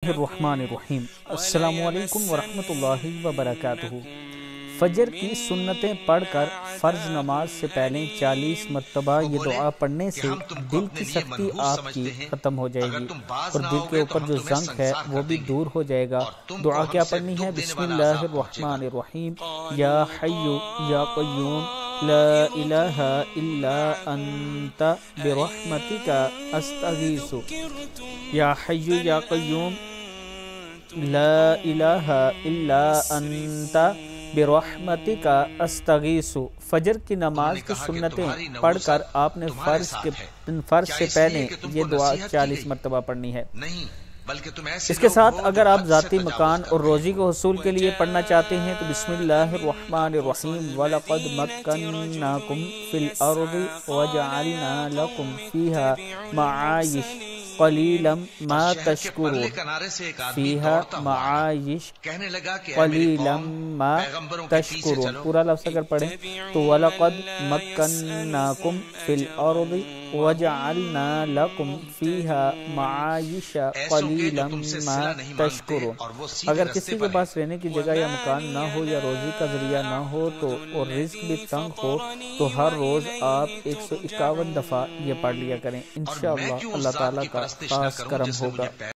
الرحمن الرحیم۔ السلام علیکم ورحمۃ اللہ وبرکاتہ۔ فجر کی سنتیں پڑھ کر فرض نماز سے پہلے 40 مرتبہ یہ دعا پڑھنے سے دل کی سختی آپ کی ختم ہو جائے گی اور دل کے اوپر جو زنگ ہے وہ بھی دور ہو جائے گا۔ دعا کیا پڑھنی ہے؟ بسم اللہ الرحمن الرحیم۔ یا حی یا قیوم لا الہ الا انت برحمتک استغیث۔ یا حی یا قیوم لا الہ الا انت برحمتک استغیث۔ فجر کی نماز کی سنتیں پڑھ کر آپ نے فرض سے پہلے یہ دعا 40 مرتبہ پڑھنی ہے۔ اس کے ساتھ اگر آپ ذاتی مکان اور روزی کے حصول کے لیے پڑھنا چاہتے ہیں تو بسم اللہ الرحمن الرحیم۔ وَلَقَدْ مَكَّنَّاكُمْ فِي الْأَرْضِ وَجَعَلْنَا لَكُمْ فِيهَا مَعَايِشَ قَلِيلًا مَا تَشْكُرُونَ۔ فِيهَا مَعَايِشَ قَلِيلًا مَا تَشْكُرُونَ۔ پورا لفظ اگر پڑھیں تو وَلَقَدْ مَكَّنَّاكُمْ فِي الْأَرْضِ وَجَعَلْنَا لَكُمْ فِيهَا مَعَايِشَ قَلِيلًا مَا تَشْكُرُونَ۔ اگر کسی کے پاس رہنے کی جگہ یا مکان نہ ہو یا روزی کا ذریعہ نہ ہو تو اور رزق بھی تنگ ہو تو ہر روز آپ 151 دفعہ یہ پڑھ لیا کریں، انشاءاللہ اللہ تعالیٰ کا خاص کرم ہوگا۔